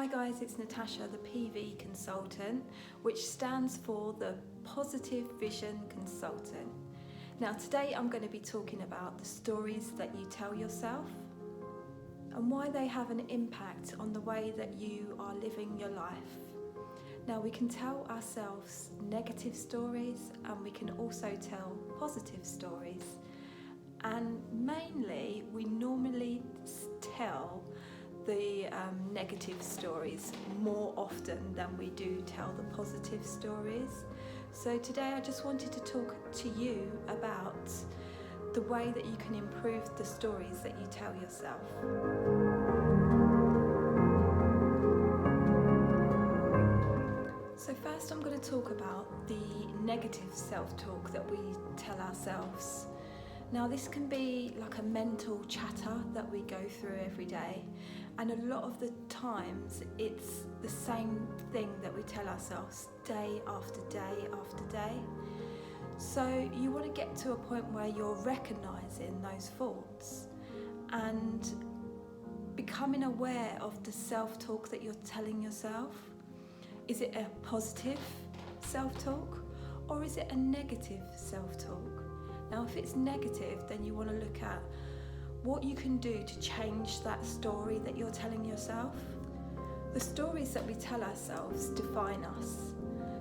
Hi guys, it's Natasha, the PV consultant, which stands for the Positive Vision Consultant. Now today I'm going to be talking about the stories that you tell yourself and why they have an impact on the way that you are living your life. Now we can tell ourselves negative stories and we can also tell positive stories, and mainly we normally tell the negative stories more often than we do tell the positive stories. So today I just wanted to talk to you about the way that you can improve the stories that you tell yourself. So first I'm going to talk about the negative self-talk that we tell ourselves. Now this can be like a mental chatter that we go through every day, and a lot of the times it's the same thing that we tell ourselves day after day after day. So you want to get to a point where you're recognizing those thoughts and becoming aware of the self-talk that you're telling yourself. Is it a positive self-talk or is it a negative self-talk? Now if it's negative, then you want to look at what you can do to change that story that you're telling yourself. The stories that we tell ourselves define us.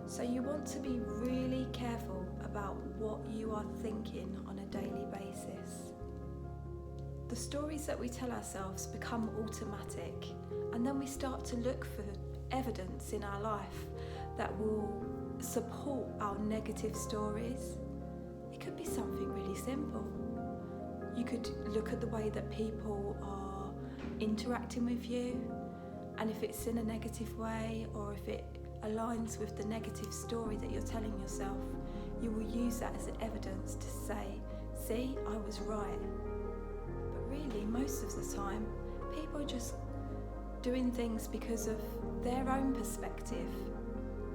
So you want to be really careful about what you are thinking on a daily basis. The stories that we tell ourselves become automatic, and then we start to look for evidence in our life that will support our negative stories. It could be something really simple. You could look at the way that people are interacting with you, and if it's in a negative way or if it aligns with the negative story that you're telling yourself, you will use that as evidence to say, see, I was right. But really, most of the time, people are just doing things because of their own perspective.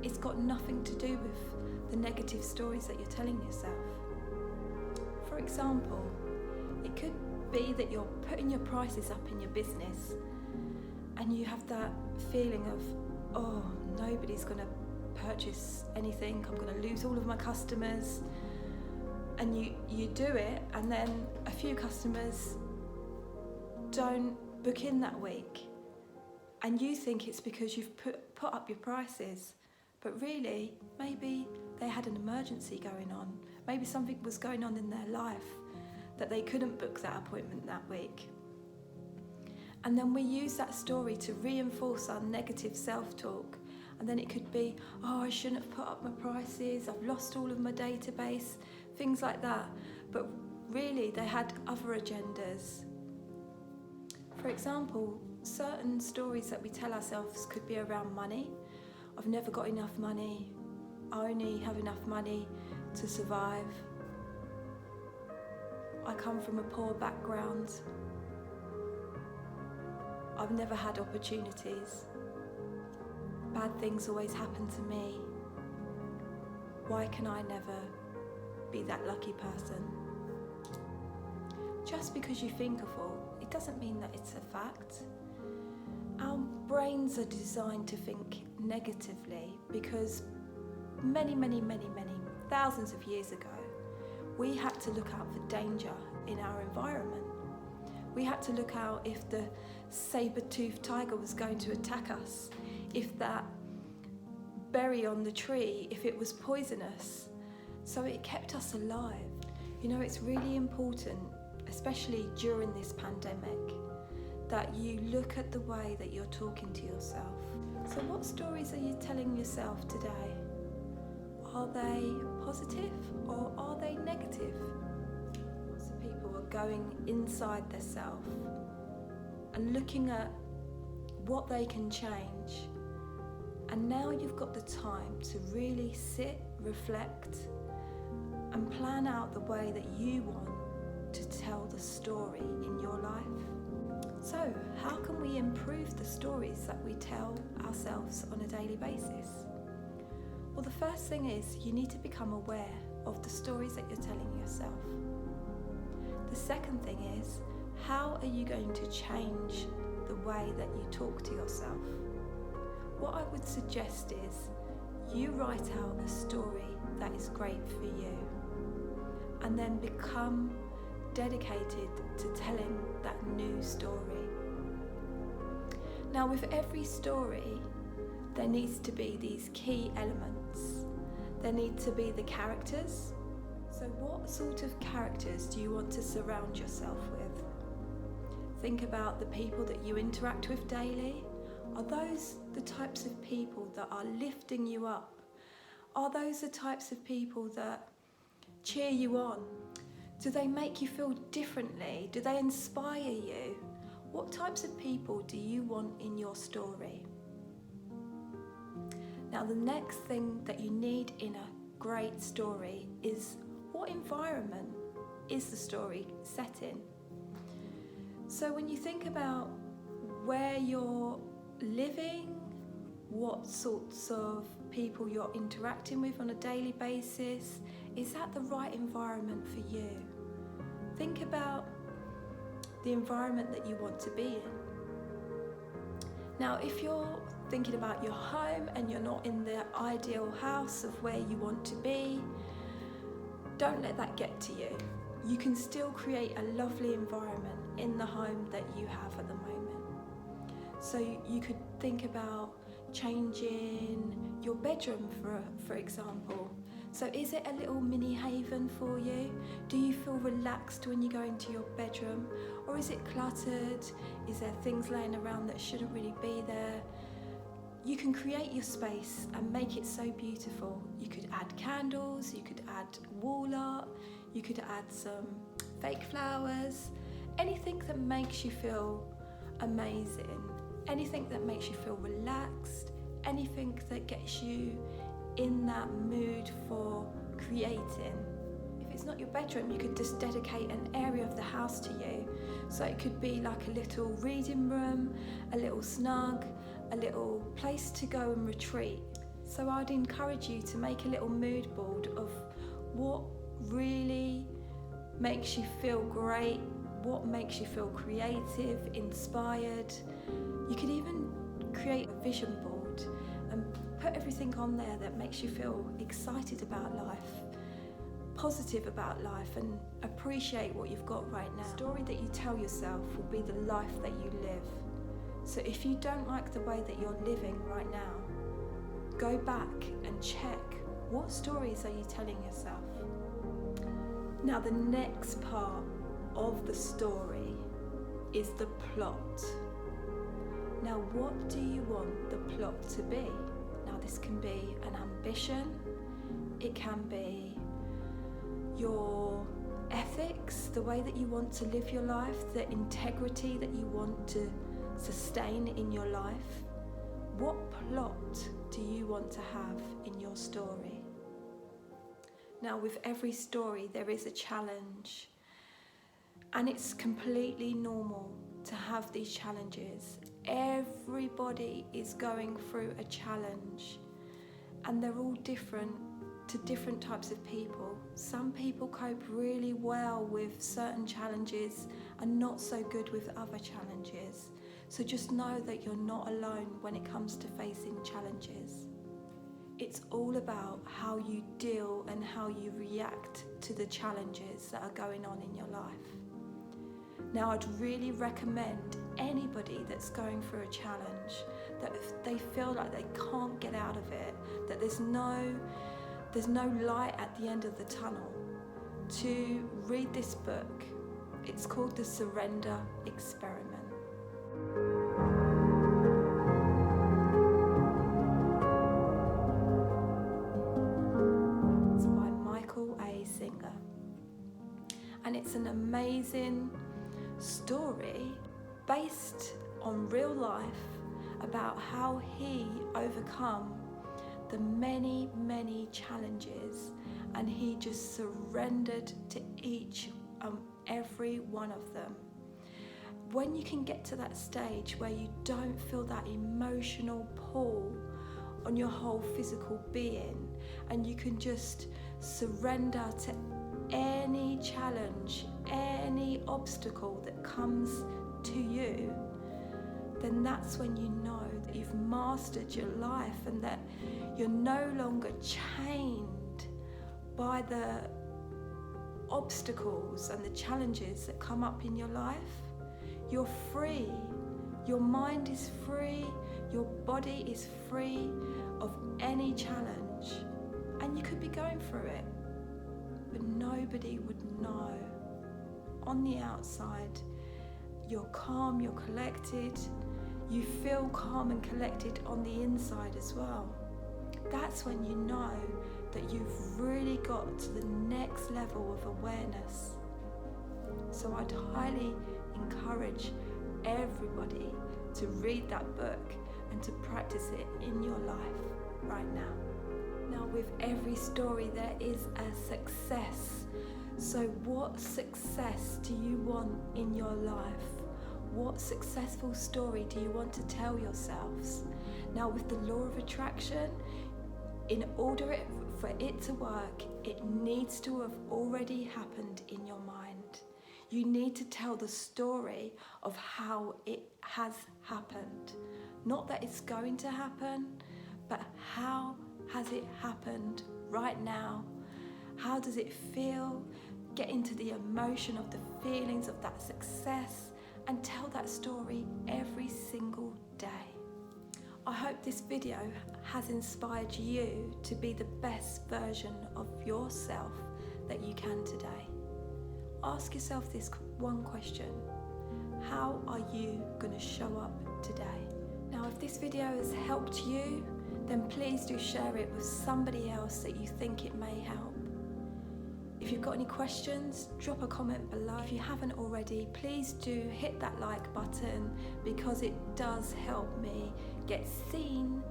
It's got nothing to do with the negative stories that you're telling yourself. For example, it could be that you're putting your prices up in your business and you have that feeling of, oh, nobody's going to purchase anything, I'm going to lose all of my customers. And you do it, and then a few customers don't book in that week. And you think it's because you've put up your prices, but really, maybe they had an emergency going on. Maybe something was going on in their life that they couldn't book that appointment that week. And then we use that story to reinforce our negative self-talk. And then it could be, oh, I shouldn't have put up my prices, I've lost all of my database, things like that. But really, they had other agendas. For example, certain stories that we tell ourselves could be around money. I've never got enough money. I only have enough money to survive. I come from a poor background. I've never had opportunities. Bad things always happen to me. Why can I never be that lucky person? Just because you think a thought, it doesn't mean that it's a fact. Our brains are designed to think negatively because many thousands of years ago, we had to look out for danger in our environment. We had to look out if the saber-toothed tiger was going to attack us, if that berry on the tree, if it was poisonous. So it kept us alive. You know, it's really important, especially during this pandemic, that you look at the way that you're talking to yourself. So what stories are you telling yourself today? Are they positive or are they negative? So people are going inside themselves and looking at what they can change. And now you've got the time to really sit, reflect, and plan out the way that you want to tell the story in your life. So, how can we improve the stories that we tell ourselves on a daily basis? Well, the first thing is you need to become aware of the stories that you're telling yourself. The second thing is, how are you going to change the way that you talk to yourself? what I would suggest is you write out a story that is great for you and then become dedicated to telling that new story. Now, with every story, there needs to be these key elements. There need to be the characters. So what sort of characters do you want to surround yourself with? Think about the people that you interact with daily. Are those the types of people that are lifting you up? Are those the types of people that cheer you on? Do they make you feel differently? Do they inspire you? What types of people do you want in your story? Now, the next thing that you need in a great story is what environment is the story set in? So when you think about where you're living, what sorts of people you're interacting with on a daily basis, is that the right environment for you? Think about the environment that you want to be in. Now, if you're thinking about your home and you're not in the ideal house of where you want to be, don't let that get to you. You can still create a lovely environment in the home that you have at the moment. So you could think about changing your bedroom, for example. So is it a little mini haven for you? Do you feel relaxed when you go into your bedroom? Or is it cluttered? Is there things laying around that shouldn't really be there? You can create your space and make it so beautiful. You could add candles, you could add wall art, you could add some fake flowers, anything that makes you feel amazing, anything that makes you feel relaxed, anything that gets you in that mood for creating. If it's not your bedroom, you could just dedicate an area of the house to you. So it could be like a little reading room, a little snug, a little place to go and retreat. So I'd encourage you to make a little mood board of what really makes you feel great, what makes you feel creative, inspired. You could even create a vision board and put everything on there that makes you feel excited about life, positive about life, and appreciate what you've got right now. The story that you tell yourself will be the life that you live. So if you don't like the way that you're living right now, go back and check, what stories are you telling yourself? Now, the next part of the story is the plot. Now, what do you want the plot to be? Now, this can be an ambition, it can be your ethics, the way that you want to live your life, the integrity that you want to sustain in your life. What plot do you want to have in your story? Now, with every story, there is a challenge, and it's completely normal to have these challenges. Everybody is going through a challenge, and they're all different to different types of people. Some people cope really well with certain challenges and not so good with other challenges. So just know that you're not alone when it comes to facing challenges. It's all about how you deal and how you react to the challenges that are going on in your life. Now, I'd really recommend anybody that's going through a challenge, that if they feel like they can't get out of it, that there's no light at the end of the tunnel, to read this book. It's called The Surrender Experiment. It's by Michael A. Singer, and it's an amazing story based on real life about how he overcome the many, many challenges, and he just surrendered to each and every one of them. When you can get to that stage where you don't feel that emotional pull on your whole physical being, and you can just surrender to any challenge, any obstacle that comes to you, then that's when you know that you've mastered your life and that you're no longer chained by the obstacles and the challenges that come up in your life. You're free. Your mind is free. Your body is free of any challenge. And you could be going through it, but nobody would know. On the outside, you're calm, you're collected. You feel calm and collected on the inside as well. That's when you know that you've really got to the next level of awareness. So I'd highly encourage everybody to read that book and to practice it in your life right now. Now, with every story there is a success. So what success do you want in your life? What successful story do you want to tell yourselves? Now, with the law of attraction, in order for it to work, it needs to have already happened in your mind. You need to tell the story of how it has happened. Not that it's going to happen, but how has it happened right now? How does it feel? Get into the emotion of the feelings of that success and tell that story every single day. I hope this video has inspired you to be the best version of yourself that you can today. Ask yourself this one question: how are you going to show up today? Now, if this video has helped you, then please do share it with somebody else that you think it may help. If you've got any questions, drop a comment below. If you haven't already, please do hit that like button, because it does help me get seen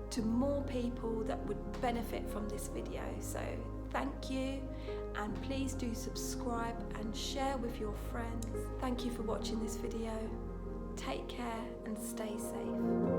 to more people that would benefit from this video. So thank you, and please do subscribe and share with your friends. Thank you for watching this video. Take care and stay safe.